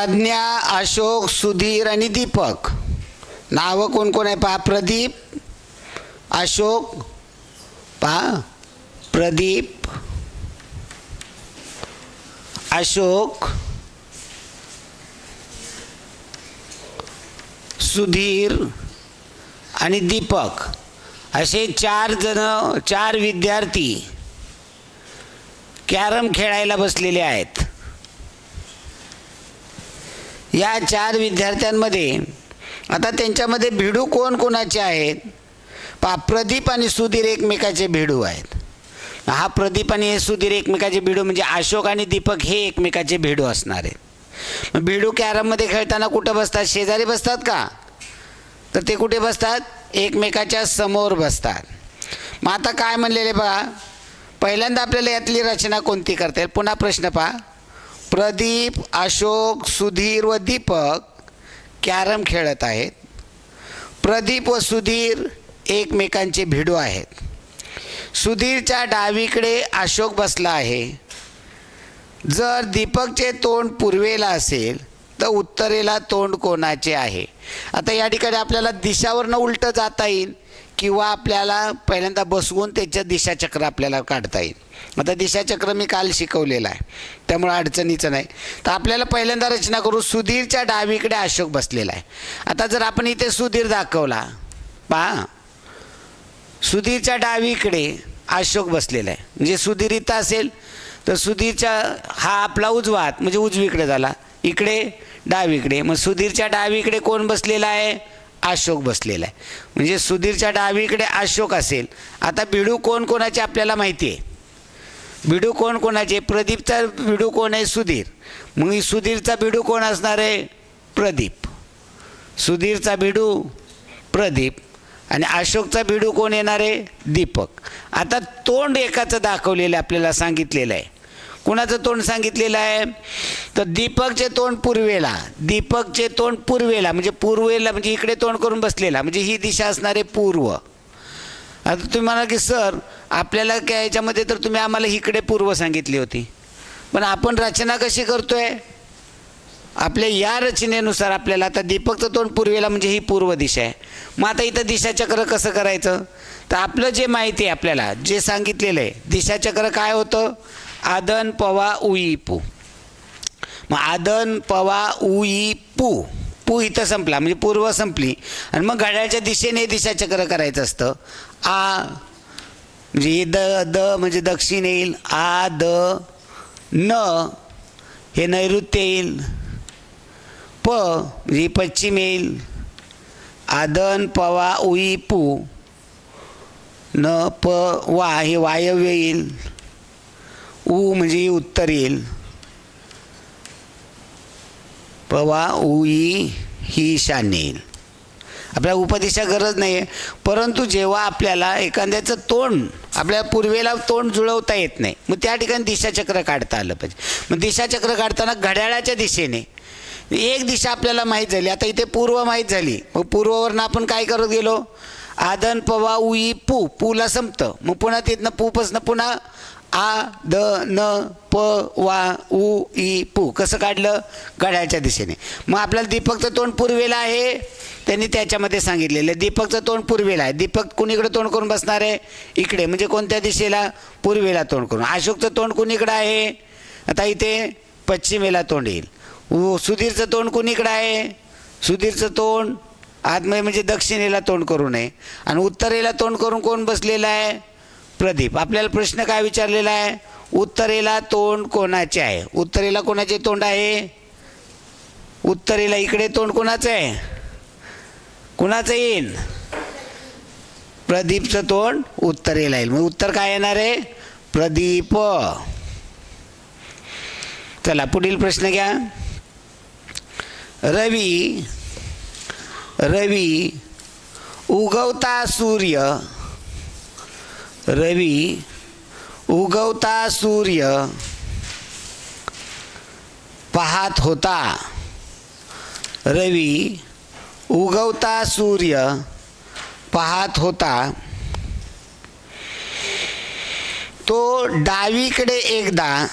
प्रज्ञा, अशोक, सुधीर आणि दीपक. नावं कोण कोण आहे पहा. प्रदीप, अशोक, पहा प्रदीप, अशोक, सुधीर आणि दीपक असे 4 जण, 4 विद्यार्थी कॅरम खेळायला बसलेले आहेत. या 4 विद्यार्थ्यांमध्ये आता त्यांच्यामध्ये भिडू कोण कोणाचे आहेत पहा. प्रदीप आणि सुधीर एकमेकाचे भिडू आहेत. हा प्रदीप आणि हे सुधीर एकमेकाचे भिडू म्हणजे अशोक आणि दीपक हे एकमेकाचे भिडू असणार आहेत. भिडू कॅरममध्ये खेळताना कुठं बसतात? शेजारी बसतात का? तर ते कुठे बसतात? एकमेकाच्या समोर बसतात. मग आता काय म्हणलेले बघा. पहिल्यांदा आपल्याला यातली रचना कोणती करता येईल? पुन्हा प्रश्न पहा. प्रदीप, अशोक, सुधीर व दीपक कॅरम खेळत आहेत. प्रदीप व सुधीर एकमेकांचे भिडू आहेत. सुधीरच्या डावीकडे अशोक बसला आहे. जर दीपकचे तोंड पूर्वेला असेल तर उत्तरेला तोंड कोणाचे आहे? आता या ठिकाणी आपल्याला दिशावरनं उलटं जाता येईल किंवा आपल्याला पहिल्यांदा बसवून त्याचं दिशाचक्र आपल्याला काढता येईल. आता दिशाचक्र मी काल शिकवलेलं आहे त्यामुळे अडचणीचं नाही. तर आपल्याला पहिल्यांदा रचना करू. सुधीरच्या डावीकडे अशोक बसलेला आहे. आता जर आपण इथे सुधीर दाखवला पहा. सुधीरच्या डावीकडे अशोक बसलेला आहे म्हणजे सुधीर इथं असेल तर सुधीरच्या हा आपला उजवा हात म्हणजे उजवीकडे झाला, इकडे डावीकडे. मग सुधीरच्या डावीकडे कोण बसलेला आहे? अशोक बसलेला आहे. म्हणजे सुधीरच्या डावीकडे अशोक असेल. आता भिडू कोण कोणाचे आपल्याला माहिती आहे. भिडू कोण कोणाचे? प्रदीपचा भिडू कोण आहे? सुधीर. मग सुधीरचा भिडू कोण असणार आहे? प्रदीप. सुधीरचा भिडू प्रदीप आणि अशोकचा भिडू कोण येणार आहे? दीपक. आता तोंड एकाचं दाखवलेलं आपल्याला सांगितलेलं आहे. कुणाचं तोंड सांगितलेलं आहे? तर दीपकचे तोंड पूर्वेला. दीपकचे तोंड पूर्वेला म्हणजे पूर्वेला म्हणजे इकडे तोंड करून बसलेला म्हणजे ही दिशा असणार आहे पूर्व. आता तुम्ही म्हणाल की सर आपल्याला काय याच्यामध्ये तर तुम्ही आम्हाला इकडे पूर्व सांगितली होती, पण आपण रचना कशी करतोय? आपल्या या रचनेनुसार आपल्याला आता दीपकचं तोंड पूर्वेला म्हणजे ही पूर्व दिशा आहे. मग आता इथं दिशाचक्र कसं करायचं? तर आपलं जे माहिती आहे आपल्याला जे सांगितलेलं आहे दिशाचक्र काय होतं? आदन पवा उई पू. मग आदन पवा उई पू. पू इथं संपला म्हणजे पूर्व संपली आणि मग घड्याळच्या दिशेने दिशाचक्र करायचं असतं. आ म्हणजे द द म्हणजे दक्षिण येईल. आ द न हे नैऋत्य येईल. प म्हणजे पश्चिम येईल. आदन पवा उई पू. न प वा हे वायव्य येईल. उ म्हणजे उत्तर येईल. पवा उई ही ईशान्य येईल. आपल्याला उपदिशा गरज नाही आहे, परंतु जेव्हा आपल्याला एखाद्याचं तोंड आपल्याला पूर्वेला तोंड जुळवता येत नाही मग त्या ठिकाणी दिशाचक्र काढता आलं पाहिजे. मग दिशाचक्र काढताना घड्याळाच्या दिशेने एक दिशा आपल्याला माहीत झाली. आता इथे पूर्व माहीत झाली. मग पूर्ववरनं आपण काय करत गेलो? आदन पवा उई पू. पूला संपतं. मग पुन्हा तिथनं पूपासनं पुन्हा आ द न प वा उ ई पू कसं काढलं? घड्याळच्या दिशेने. मग आपल्याला दीपकचं तोंड पूर्वेला आहे त्यांनी त्याच्यामध्ये सांगितलेलं. दीपकचं तोंड पूर्वेला आहे. दीपक कुणीकडे तोंड करून बसणार आहे? इकडे म्हणजे कोणत्या दिशेला? पूर्वेला तोंड करून. अशोकचं तोंड कुणीकडे आहे? आता इथे पश्चिमेला तोंड येईल. सुधीरचं तोंड कुणीकडे आहे? सुधीरचं तोंड आतमध्ये म्हणजे दक्षिणेला तोंड करू नये आणि उत्तरेला तोंड करून कोण बसलेला आहे? प्रदीप. आपल्याला प्रश्न काय विचारलेला आहे? उत्तरेला तोंड कोणाचे आहे? उत्तरेला कोणाचे तोंड आहे? उत्तरेला इकडे तोंड कोणाचं आहे? कोणाचं येईल? प्रदीपचं तोंड उत्तरेला येईल. मग उत्तर काय येणार आहे? प्रदीप. चला पुढील प्रश्न घ्या. रवी उगवता सूर्य. रवी उगवता सूर्य पाहत होता. रवी उगवता सूर्य पाहत होता. तो डावीकडे एकदा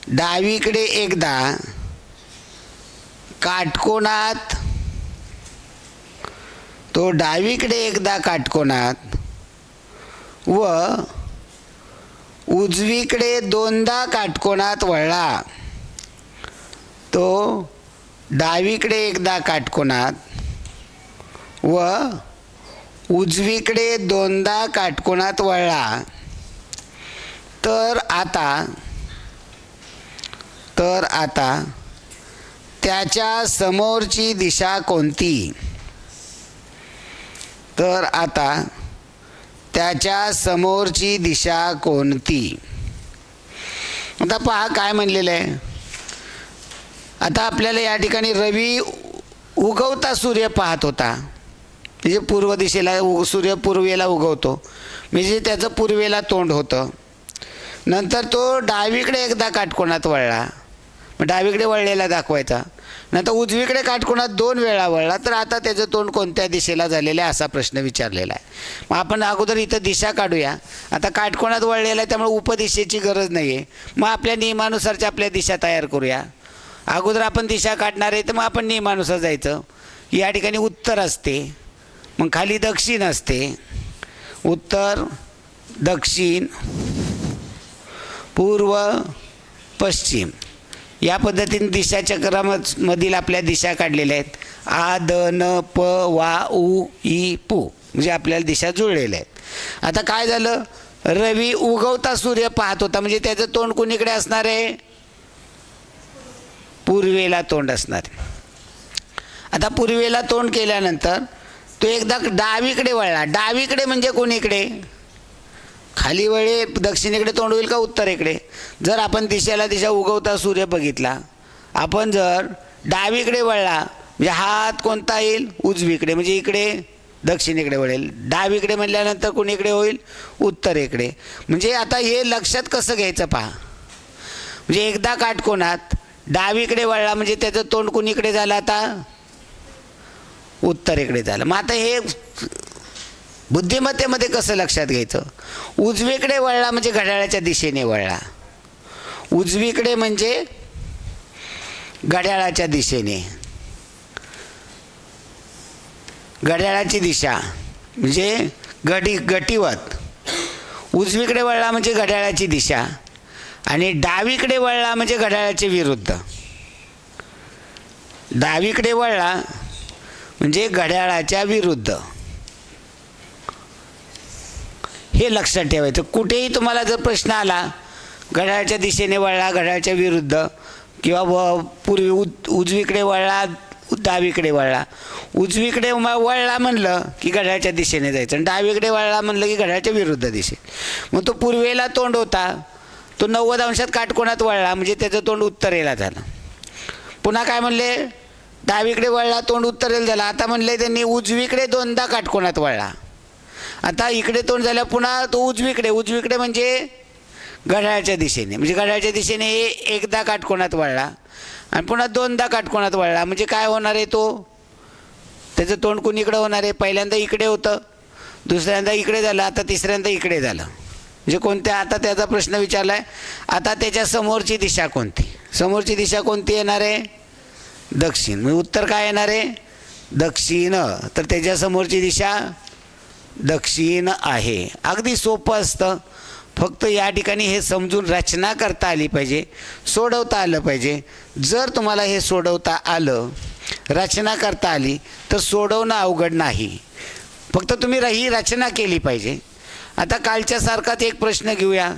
डावीकडे एकदा काटकोनात, तो डावीकडे एकदा काटकोनात व उजवीकडे दोनदा काटकोनात वळला. तो डावीकडे एकदा काटकोनात व उजवीकडे दोनदा काटकोनात वळला. तर आता त्याच्या समोरची दिशा कोणती? तर आता त्याच्या समोरची दिशा कोणती? आता पहा काय म्हणलेलं आहे. आता आपल्याला या ठिकाणी रवी उगवता सूर्य पाहत होता, म्हणजे पूर्व दिशेला सूर्य पूर्वेला उगवतो, म्हणजे त्याचं पूर्वेला तोंड होतं. नंतर तो डावीकडे एकदा काटकोनात वळला, मग डावीकडे वळलेला दाखवायचा. नंतर उजवीकडे काटकोनात 2 वेळा वळला, तर आता त्याचं तोंड कोणत्या दिशेला झालेलं आहे असा प्रश्न विचारलेला आहे. मग आपण अगोदर इथं दिशा काढूया. आता काटकोनात वळलेला आहे त्यामुळे उपदिशेची गरज नाही आहे. मग आपल्या नियमानुसारच्या आपल्या दिशा तयार करूया. अगोदर आपण दिशा काढणार आहे तर मग आपण नियमानुसार जायचं. या ठिकाणी उत्तर असते, मग खाली दक्षिण असते. उत्तर, दक्षिण, पूर्व, पश्चिम या पद्धतीने दिशा चक्रामधील आपल्या दिशा काढलेल्या आहेत. आ, द, न, प, वा, उ, ई, पू, म्हणजे आपल्याला दिशा जुळलेल्या आहेत. आता काय झालं, रवी उगवता सूर्य पाहत होता, म्हणजे त्याचं तोंड कुणीकडे असणार आहे? पूर्वेला तोंड असणार आहे. आता पूर्वेला तोंड केल्यानंतर तो एकदा डावीकडे वळला. डावीकडे म्हणजे कोणीकडे? खाली वळे दक्षिणेकडे तोंड होईल का उत्तरेकडे? जर आपण दिशा उगवता सूर्य बघितला, आपण जर डावीकडे वळला म्हणजे हात कोणता येईल? उजवीकडे, म्हणजे इकडे दक्षिणेकडे वळेल. डावीकडे म्हटल्यानंतर कोणीकडे होईल? उत्तरेकडे. म्हणजे आता हे लक्षात कसं घ्यायचं पहा. म्हणजे एकदा काटकोनात डावीकडे वळला म्हणजे त्याचं तोंड कुणीकडे झालं? आता उत्तरेकडे झालं. मग आता हे बुद्धिमत्तेमध्ये कसं लक्षात घ्यायचं? उजवीकडे वळला म्हणजे घड्याळाच्या दिशेने वळला. उजवीकडे म्हणजे घड्याळाच्या दिशेने. घड्याळाची दिशा म्हणजे गटिवत. उजवीकडे वळला म्हणजे घड्याळाची दिशा, आणि डावीकडे वळला म्हणजे घड्याळाचे विरुद्ध. डावीकडे वळला म्हणजे घड्याळाच्या विरुद्ध. हे लक्षात ठेवायचं. कुठेही तुम्हाला जर प्रश्न आला घड्याळाच्या दिशेने वळला, घड्याळाच्या विरुद्ध, किंवा उजवीकडे वळला, डावीकडे वळला. उजवीकडे वळला म्हणलं की घड्याळाच्या दिशेने जायचं, आणि डावीकडे वळला म्हणलं की घड्याळाच्या विरुद्ध दिशे. मग तो पूर्वेला तोंड होता, तो 90 अंशात काटकोनात वळला म्हणजे त्याचं तोंड उत्तरेला झालं. पुन्हा काय म्हणले? डावीकडे वळला, तोंड उत्तरेला झालं. आता म्हणले त्यांनी उजवीकडे 2दा काटकोनात वळला. आता इकडे तोंड झालं, पुन्हा तो उजवीकडे म्हणजे घड्याळाच्या दिशेने, म्हणजे घड्याळाच्या दिशेने एकदा काटकोनात वळला आणि पुन्हा 2दा काटकोनात वळला. म्हणजे काय होणार आहे? त्याचं तोंड कुणीकडे होणार आहे? पहिल्यांदा इकडे होतं, दुसऱ्यांदा इकडे झालं, आता तिसऱ्यांदा इकडे झालं. म्हणजे कोणत्या? आता त्याचा प्रश्न विचारला आहे. आता त्याच्या समोरची दिशा कोणती? समोरची दिशा कोणती येणार आहे? दक्षिण. म्हणजे उत्तर काय येणार आहे? दक्षिण. तर त्याच्या समोरची दिशा दक्षिण आहे. अगदी सोपं असतं. फक्त या ठिकाणी हे समजून रचना करता आली पाहिजे, सोडवता आलं पाहिजे. जर तुम्हाला हे सोडवता आलं, रचना करता आली, तर सोडवणं अवघड नाही. फक्त तुम्ही ही रचना केली पाहिजे. आता कालच्यासारखाच एक प्रश्न घेऊया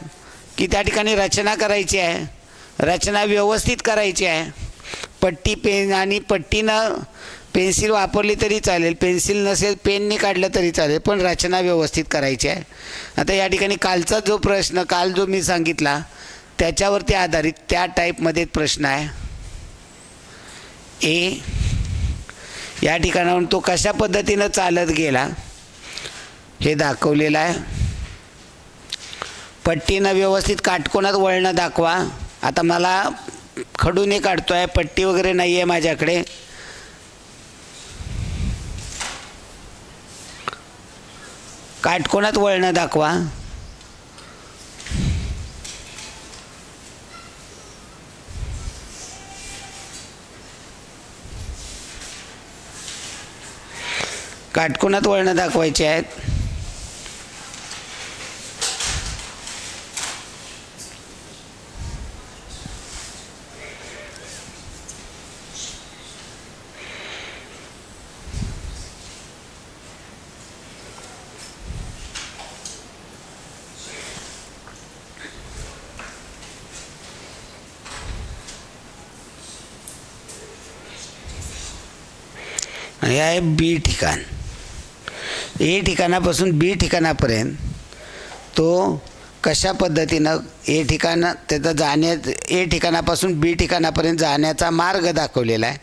की त्या ठिकाणी रचना करायची आहे, रचना व्यवस्थित करायची आहे. पट्टी, पेन आणि पट्टीनं पेन्सिल वापरली तरी चालेल, पेन्सिल नसेल पेनने काढलं तरी चालेल, पण रचना व्यवस्थित करायची आहे. आता या ठिकाणी कालचा जो प्रश्न, काल जो मी सांगितला त्याच्यावरती आधारित त्या टाईपमध्ये प्रश्न आहे. ए या ठिकाणाहून तो कशा पद्धतीनं चालत गेला हे दाखवलेलं आहे. पट्टीनं व्यवस्थित काटकोनात वळणं दाखवा. आता मला खडूने काढतो आहे, पट्टी वगैरे नाही आहे माझ्याकडे. काटकोनात वळणं दाखवा. काटकोनात वळणं दाखवायची आहेत. हे आहे बी ठिकाण. ए ठिकाणापासून बी ठिकाणापर्यंत तो कशा पद्धतीनं ए ठिकाण त्याचा ए ठिकाणापासून बी ठिकाणापर्यंत जाण्याचा मार्ग दाखवलेला आहे.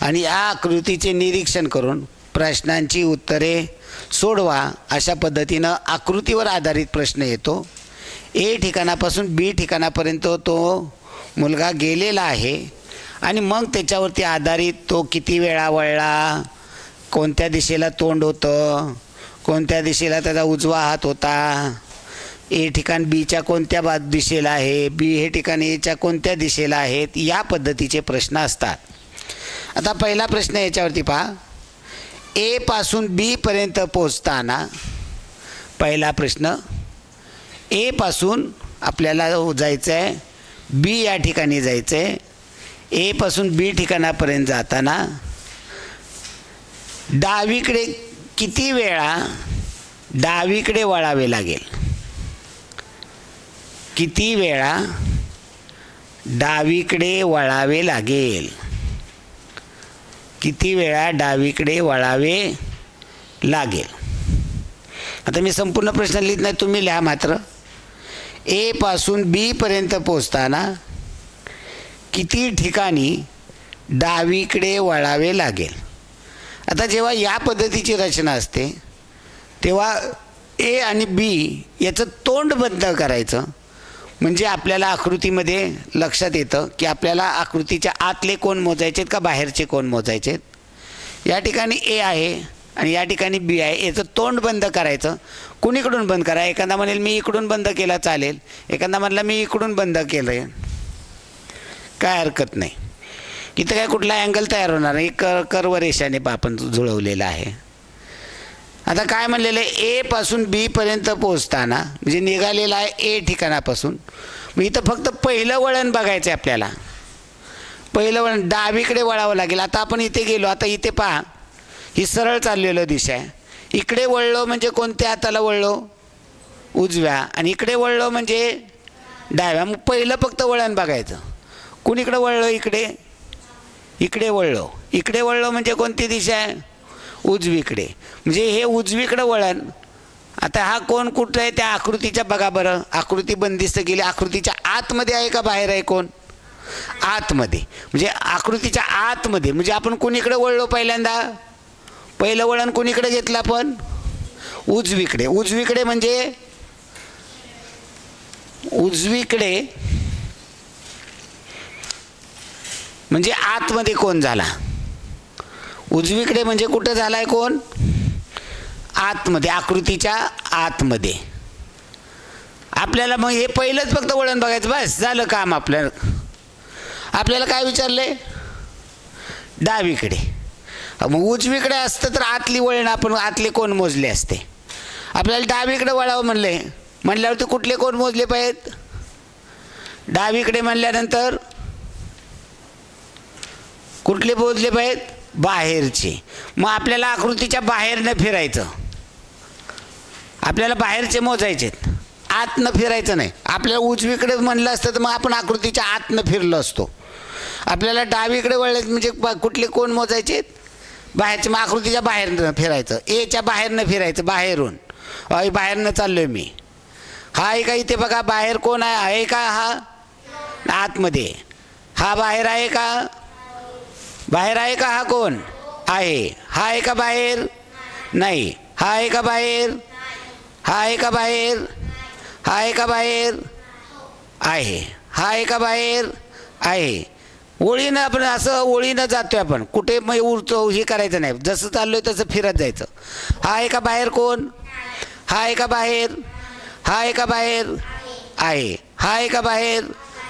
आणि या आकृतीचे निरीक्षण करून प्रश्नांची उत्तरे सोडवा अशा पद्धतीनं आकृतीवर आधारित प्रश्न येतो. ए ठिकाणापासून बी ठिकाणापर्यंत तो मुलगा गेलेला आहे आणि मग त्याच्यावरती आधारित तो किती वेळा वळला, कोणत्या दिशेला तोंड होतं, कोणत्या दिशेला त्याचा उजवा हात होता, ए ठिकाण बीच्या कोणत्या दिशेला आहे, बी हे ठिकाण एच्या कोणत्या दिशेला आहेत, या पद्धतीचे प्रश्न असतात. आता पहिला प्रश्न याच्यावरती पहा. ए पासून बी पर्यंत पोचताना पहिला प्रश्न, ए पासून आपल्याला जायचं आहे बी या ठिकाणी जायचं आहे. ए पासून बी ठिकाणापर्यंत जाताना डावीकडे किती वेळा डावीकडे वळावे लागेल, किती वेळा डावीकडे वळावे लागेल, किती वेळा डावीकडे वळावे लागेल. आता मी संपूर्ण प्रश्न लिहित नाही, तुम्ही लिहा मात्र. ए पासून बी पर्यंत पोचताना किती ठिकाणी डावीकडे वळावे लागेल. आता जेव्हा या पद्धतीची रचना असते तेव्हा ए आणि बी याचं तोंड बंद करायचं, म्हणजे आपल्याला आकृतीमध्ये लक्षात येतं की आपल्याला आकृतीच्या आतले कोण मोजायचेत का बाहेरचे कोण मोजायचेत. या ठिकाणी ए आहे आणि या ठिकाणी बी आहे. याचं तोंड बंद करायचं. कुणीकडून बंद करा. एखादा म्हणेल मी इकडून बंद केला चालेल, एखादा म्हणला मी इकडून बंद केलं आहे, काय हरकत नाही. इथं काय कुठला अँगल तयार होणार नाही. कर्व रेषाने आपण जुळवलेला आहे. आता काय म्हणलेलं आहे, ए पासून बी पर्यंत पोचताना म्हणजे निघालेला आहे ए ठिकाणापासून. मग इथं फक्त पहिलं वळण बघायचं आहे आपल्याला. पहिलं वळण डावीकडे वळावं लागेल. आता आपण इथे गेलो, आता इथे पहा ही सरळ चाललेलं दिशा आहे. इकडे वळलो म्हणजे कोणत्या हाताला वळलो, उजव्या, आणि इकडे वळलो म्हणजे डाव्या. मग पहिलं फक्त वळण बघायचं. कुणीकडे वळलो, इकडे, इकडे वळलो. इकडे वळलो म्हणजे कोणती दिशा आहे, उजवीकडे. म्हणजे हे उजवीकडे वळण. आता हा कोण कुठं आहे त्या आकृतीच्या बघा बरं. आकृती बंदिस्त केली. आकृतीच्या आतमध्ये आहे का बाहेर आहे कोण, आतमध्ये. म्हणजे आकृतीच्या आतमध्ये. म्हणजे आपण कुणीकडे वळलो पहिल्यांदा, पहिलं वळण कुणीकडे घेतलं आपण, उजवीकडे. उजवीकडे म्हणजे उजवीकडे म्हणजे आतमध्ये कोण झाला, उजवीकडे म्हणजे कुठं झाला आहे कोण, आतमध्ये, आकृतीच्या आतमध्ये. आपल्याला मग हे पहिलंच फक्त वळण बघायचं, बस झालं काम. आपल्याला काय विचारले, डावीकडे. मग उजवीकडे असतं तर आतली वळण आपण आतले कोण मोजले असते. आपल्याला डावीकडे वळावं म्हणल्यावरती कुठले कोण मोजले पाहिजेत, डावीकडे म्हणल्यानंतर कुठले मोजले पाहिजेत, बाहेरचे. मग आपल्याला आकृतीच्या बाहेरनं फिरायचं. आपल्याला बाहेरचे मोजायचेत, आतनं फिरायचं नाही. आपल्याला उजवीकडे म्हणलं असतं तर मग आपण आकृतीच्या आतनं फिरलो असतो. आपल्याला डावीकडे वळलं म्हणजे कुठले कोण मोजायचेत, बाहेरचे. मग आकृतीच्या बाहेरनं फिरायचं, एच्या बाहेरनं फिरायचं, बाहेरून. बाहेरनं चाललोय मी. हा आहे का इथे बघा, बाहेर कोण आहे का, हा आतमध्ये. हा बाहेर आहे का, बाहेर आहे का, हा कोण आहे, हा आहे का बाहेर, नाही. हा आहे का बाहेर, हा आहे का बाहेर, हा आहे का बाहेर, आहे. हा आहे का बाहेर, आहे. ओळीनं आपण असं ओळीनं जातोय आपण, कुठे मग उरतो हे करायचं नाही, जसं चाललोय तसं फिरत जायचं. हा आहे का बाहेर कोण, हा आहे का बाहेर, हा आहे का बाहेर, आहे. हा आहे का बाहेर,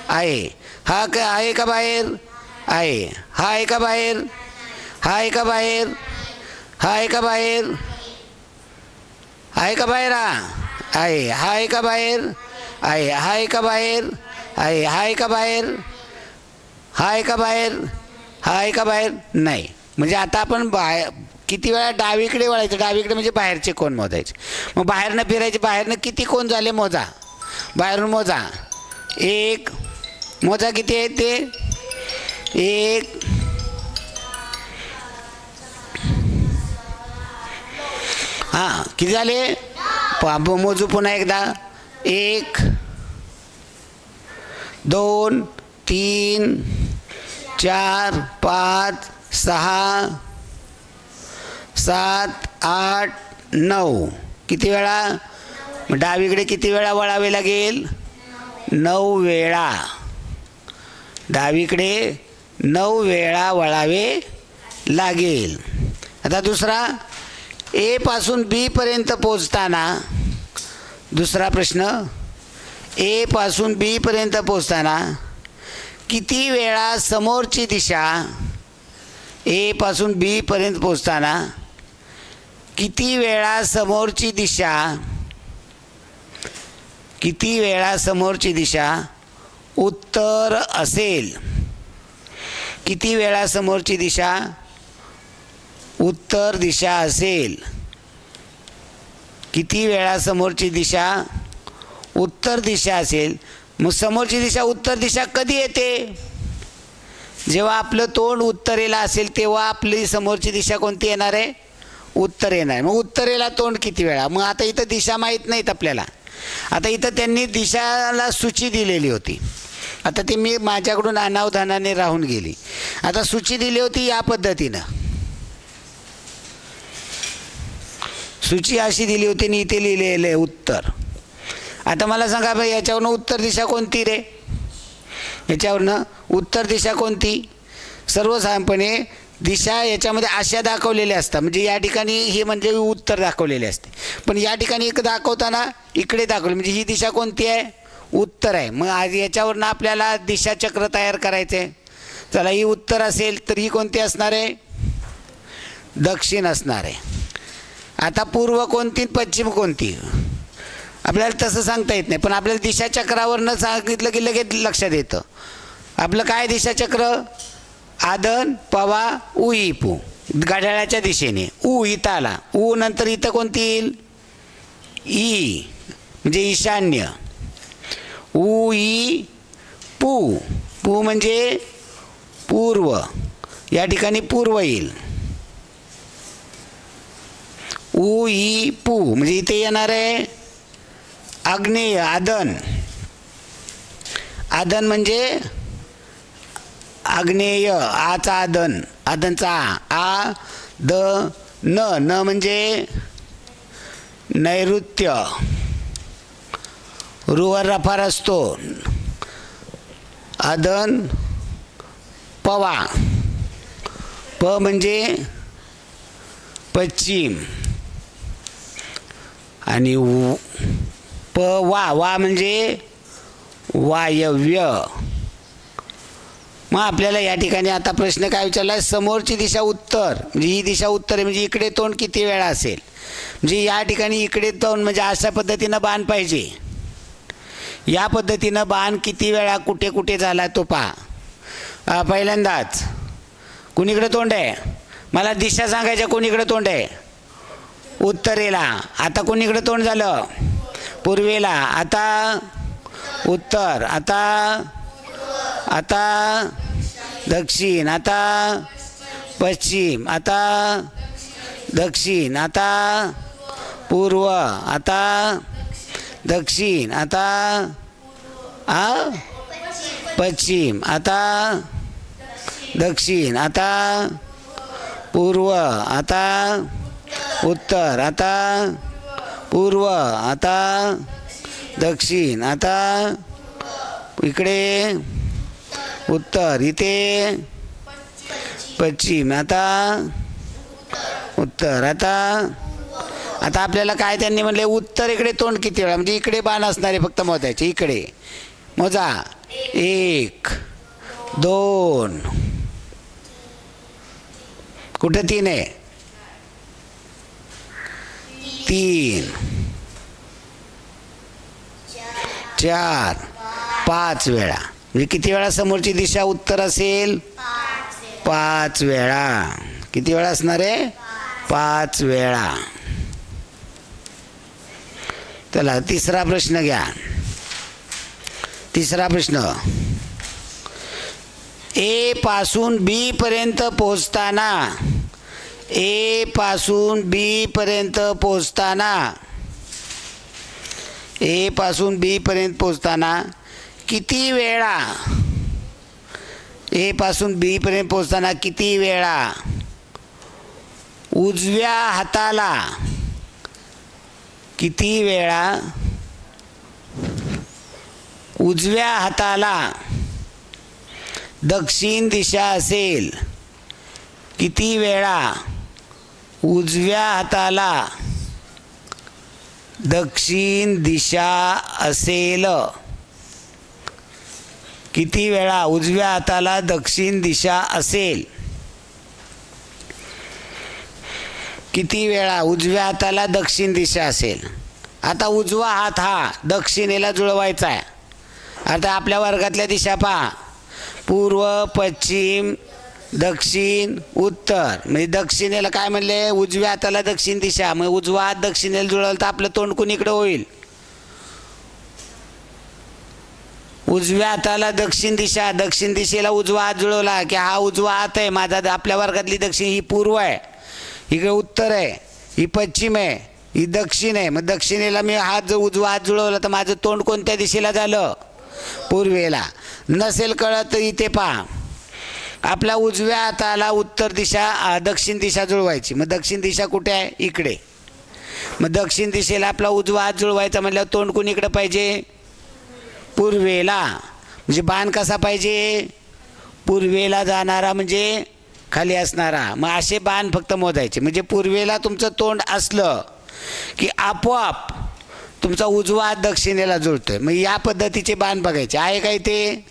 आहे. हा आहे का बाहेर, आहे. हा आहे का बाहेर, हा आहे का बाहेर, हा आहे का बाहेर? आहे का बाहेर? आहे. हा आहे का बाहेर? आहे. हा आहे का बाहेर? आहे. हा आहे का बाहेर? हा आहे का बाहेर? हा आहे का बाहेर? नाही. म्हणजे आता आपण बाहेर किती वेळा डावीकडे वळायचं. डावीकडे म्हणजे बाहेरचे कोण मोजायचे. मग बाहेरनं फिरायचे. बाहेरनं किती कोण झाले मोजा. बाहेरून मोजा. एक मोजा. किती आहे ते? एक. हां किती झाले? मोजू पुन्हा एकदा. 1 2 3 4 5 6 7 8 9. किती वेळा? डावीकडे किती वेळा वळावे लागेल? 9 वेळा. डावीकडे 9 वेळा वळावे लागेल. आता दुसरा, ए पासून बी पर्यंत पोचताना. दुसरा प्रश्न, ए पासून बी पर्यंत पोचताना किती वेळा समोरची दिशा, ए पासून बी पर्यंत पोचताना किती वेळा समोरची दिशा, किती वेळा समोरची दिशा उत्तर असेल? किती वेळा समोरची दिशा उत्तर दिशा असेल? किती वेळा समोरची दिशा उत्तर दिशा असेल? मग समोरची दिशा उत्तर दिशा कधी येते? जेव्हा आपलं तोंड उत्तरेला असेल तेव्हा आपली समोरची दिशा कोणती येणार आहे? उत्तर येणार. मग उत्तरेला तोंड किती वेळा? मग आता इथं दिशा माहीत नाहीत आपल्याला. आता इथं त्यांनी दिशाला सूची दिलेली होती. आता ती मी माझ्याकडून अनावधानाने राहून गेली. आता सूची दिली होती या पद्धतीनं. सूची अशी दिली होती आणि इथे लिहिलेलं आहे उत्तर. आता मला सांगा भाई, याच्यावरनं उत्तर दिशा कोणती रे? याच्यावरनं उत्तर दिशा कोणती? सर्वसाधारणपणे दिशा याच्यामध्ये अशा दाखवलेल्या असतात. म्हणजे या ठिकाणी हे म्हणजे उत्तर दाखवलेले असते. पण या ठिकाणी एक दाखवताना इकडे दाखवले म्हणजे ही दिशा कोणती आहे? उत्तर आहे. मग आज याच्यावरनं आपल्याला दिशाचक्र तयार करायचं आहे. चला, ही उत्तर असेल तर ही कोणती असणार आहे? दक्षिण असणार आहे. आता पूर्व कोणती, पश्चिम कोणती आपल्याला तसं सांगता येत नाही. पण आपल्याला दिशाचक्रावरनं सांगितलं की लगेच लक्षात येतं. आपलं काय दिशाचक्र? आदन पवा उई पू. घड्याळाच्या दिशेने. ऊ इथं आला. ऊ नंतर इथं कोणती येईल? ई म्हणजे ईशान्य. ऊ ई पू. पू म्हणजे पूर्व. या ठिकाणी पूर्व येईल. ऊ ई पू म्हणजे इथे येणार आहे आग्नेय. आदन. आदन म्हणजे आग्नेय. आचा आदन. आदनचा आ द न. न म्हणजे नैऋत्य. रुवर रफार असतो. आदन पवा. प म्हणजे पश्चिम. आणि प वा. वा म्हणजे वायव्य. मग आपल्याला या ठिकाणी आता प्रश्न काय विचारला आहे? समोरची दिशा उत्तर म्हणजे ही दिशा उत्तर आहे. म्हणजे इकडे तोंड किती वेळा असेल? म्हणजे या ठिकाणी इकडे तोंड म्हणजे अशा पद्धतीनं बाण पाहिजे. या पद्धतीनं बाण किती वेळा कुठे कुठे झाला तो पहा. पहिल्यांदाच कुणीकडे तोंड आहे? मला दिशा सांगायच्या. कोणीकडे तोंड आहे? उत्तरेला. आता कोणीकडे तोंड झालं? पूर्वेला. आता उत्तर. आता दक्षिण. आता पश्चिम. आता दक्षिण. आता पूर्व. आता दक्षिण. आता पश्चिम. आता दक्षिण. आता पूर्व. आता उत्तर. आता पूर्व. आता दक्षिण. आता इकडे उत्तर. इथे पश्चिम. आता उत्तर. आता आपल्याला काय त्यांनी म्हणले? उत्तर इकडे तोंड किती वेळा? म्हणजे इकडे बाण असणारे फक्त मोजायचे. इकडे मोजा. 1 2. कुठे 3 आहे? 3 4 5 वेळा. म्हणजे किती वेळा समोरची दिशा उत्तर असेल? 5 वेळा. किती वेळा असणार आहे? 5 वेळा. चला तिसरा प्रश्न घ्या. तिसरा प्रश्न, ए पासून बी पर्यंत पोहोचताना, ए पासून बी पर्यंत पोहोचताना, ए पासून बी पर्यंत पोहोचताना किती वेळा, ए पासून बी पर्यंत पोहोचताना किती वेळा उजव्या हाताला, किती वेळा उजव्या हाताला दक्षिण दिशा असेल, किती वेळा उजव्या हाताला दक्षिण दिशा असेल, किती वेळा उजव्या हाताला दक्षिण दिशा असेल, किती वेळा उजव्या हाताला दक्षिण दिशा असेल. आता उजवा हात हा दक्षिणेला जुळवायचा आहे. आता आपल्या वर्गातल्या दिशा पहा, पूर्व, पश्चिम, दक्षिण, उत्तर. म्हणजे दक्षिणेला काय म्हणले? उजव्या हाताला दक्षिण दिशा. मग उजवा हात दक्षिणेला जुळवलं तर आपलं तोंड कुणीकडे होईल? उजव्या हाताला दक्षिण दिशा. दक्षिण दिशेला उजवा हात जुळवला की हा उजवा हात आहे माझा. आपल्या वर्गातली दक्षिण ही पूर्व आहे, इकडे उत्तर आहे, ही पश्चिम आहे, ही दक्षिण आहे. मग दक्षिणेला मी हात जर उजवा हात जुळवला तर माझं तोंड कोणत्या दिशेला झालं? पूर्वेला. नसेल कळत तर इथे पहा, आपल्या उजव्या हाताला उत्तर दिशा दक्षिण दिशा जुळवायची. मग दक्षिण दिशा कुठे आहे? इकडे. मग दक्षिण दिशेला आपला उजवा हात जुळवायचा म्हटल्यावर तोंड कुणीकडे पाहिजे? पूर्वेला. म्हणजे बाण कसा पाहिजे? पूर्वेला जाणारा म्हणजे खाली असणारा. मग असे बाण फक्त मोजायचे. म्हणजे पूर्वेला तुमचं तोंड असलं की आपोआप तुमचा उजवा हात दक्षिणेला जुळतोय. मग या पद्धतीचे बाण बघायचे. आहे का इथे?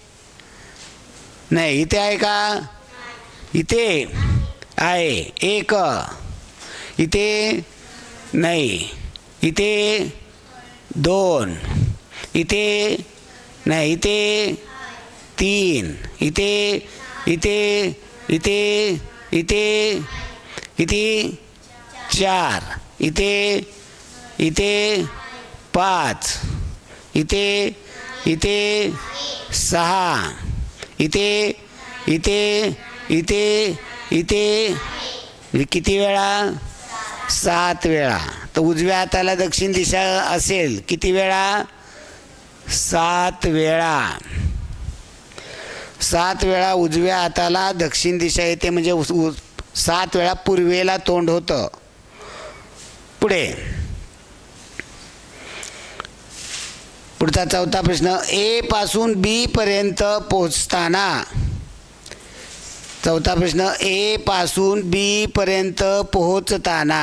नाही. इथे आहे का? इथे आहे एक. इथे नाही. इथे 2. इथे नाही. इथे 3. इथे इथे इथे इथे किती? 4. इथे इथे 5. इथे इथे 6. इथे इथे इथे इथे किती वेळा? 7 वेळा. तर उजव्या हाताला दक्षिण दिशा असेल किती वेळा? 7 वेळा. 7 वेळा उजव्या हाताला दक्षिण दिशा येते. म्हणजे 7 वेळा पूर्वेला तोंड होतं. पुढे पुढचा चौथा प्रश्न, ए पासून बी पर्यंत पोहोचताना. चौथा प्रश्न, ए पासून बी पर्यंत पोहोचताना,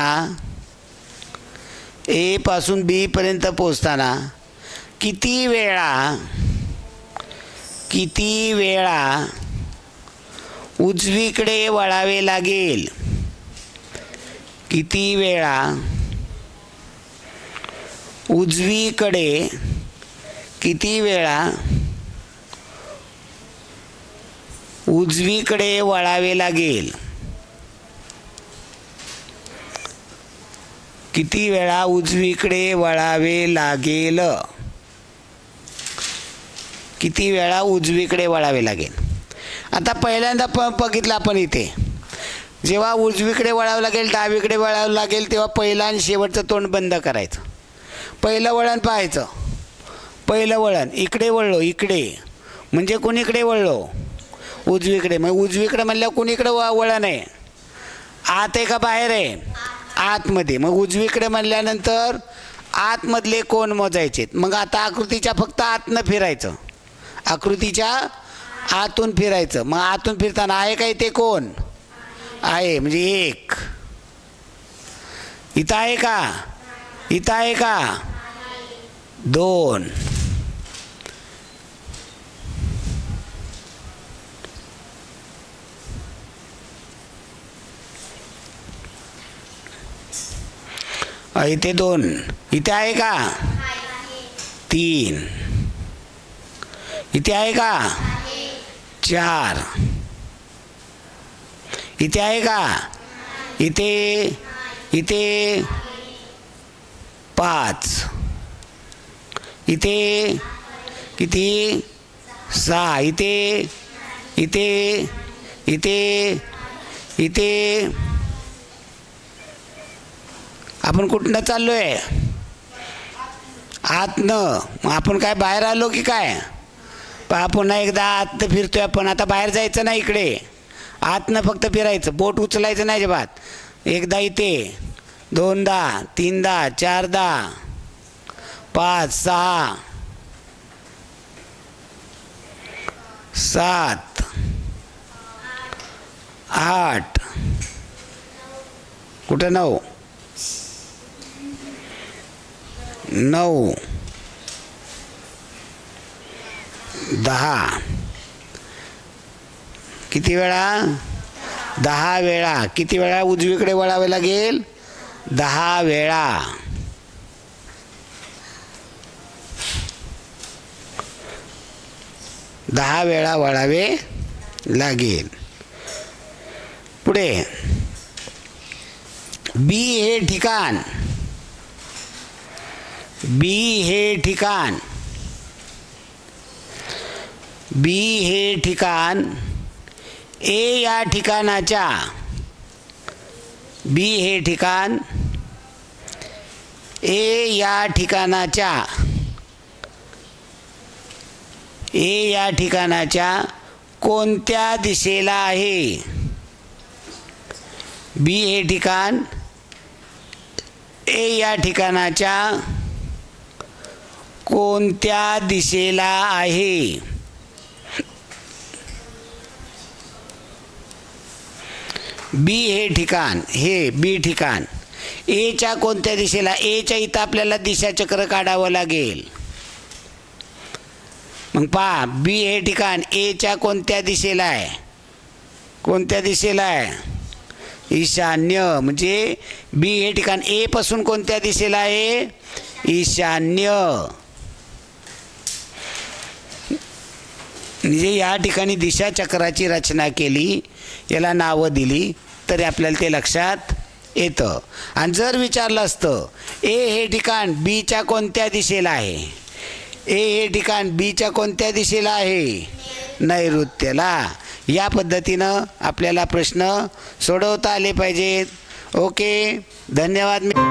ए पासून बी पर्यंत पोहोचताना किती वेळा, किती वेळा उजवीकडे वळावे लागेल? किती वेळा उजवीकडे, किती वेळा उजवीकडे वळावे लागेल? किती वेळा उजवीकडे वळावे लागेल? किती वेळा उजवीकडे वळावे लागेल? आता पहिल्यांदा बघितलं आपण इथे, जेव्हा उजवीकडे वळावं लागेल, डावीकडे वळावं लागेल, तेव्हा पहिला आणि शेवटचं तोंड बंद करायचं. पहिलं वळण पाहायचं. पहिलं वळण इकडे वळलो, इकडे म्हणजे कुणीकडे वळलो? उजवीकडे. मग उजवीकडे म्हणल्यावर कुणीकडे वळण आहे? आत आहे का बाहेर आहे? आतमध्ये. मग उजवीकडे म्हणल्यानंतर आतमधले कोण मोजायचे? मग आता आकृतीच्या फक्त आतनं फिरायचं, आकृतीच्या आतून फिरायचं. मग आतून फिरताना आहे का इथे कोण? आहे. म्हणजे 1. इथं आहे का? इथं आहे का? 2. इथे 2, इथे आहे का? 3, इथे आहे का? 4, इथे आहे का? इथे इथे 5, इथे किती? 6, इथे इथे इथे इथे. आपण कुठनं चाललो आहे? आतनं. मग आपण काय बाहेर आलो की काय? पुन्हा एकदा आत फिरतोय आपण. आता बाहेर जायचं नाही, इकडे आतनं फक्त फिरायचं, बोट उचलायचं नाही अजिबात. एकदा इथे, 2दा, 3दा, 4दा, 5, 6, 7, 8, कुठं 9, 10. किती वेळा? 10 वेळा. किती वेळा उजवीकडे वळावे लागेल? 10 वेळा. दहा वेळा वळावे लागेल. पुढे बी हे ठिकाण, बी हे ठिकाण, बी हे ठिकाण ए या ठिकाणाच्या, बी हे ठिकाण ए या ठिकाणाच्या, ए या ठिकाणाच्या कोणत्या दिशेला आहे? बी हे ठिकाण ए या ठिकाणाच्या कोणत्या दिशेला आहे? बी हे ठिकाण, हे बी ठिकाण एच्या कोणत्या दिशेला? एच्या इथं आपल्याला दिशाचक्र काढावं लागेल. मग पहा, बी हे ठिकाण एच्या कोणत्या दिशेला आहे? कोणत्या दिशेला आहे? ईशान्य. म्हणजे बी हे ठिकाण ए पासून कोणत्या दिशेला आहे? ईशान्य. म्हणजे या ठिकाणी दिशाचक्राची रचना केली, याला नावं दिली तरी आपल्याला ते लक्षात येतं. आणि जर विचारलं असतं ए हे ठिकाण बीच्या कोणत्या दिशेला आहे? ए हे ठिकाण बीच्या कोणत्या दिशेला आहे? नैऋत्यला. या पद्धतीनं आपल्याला प्रश्न सोडवता आले पाहिजेत. ओके, धन्यवाद.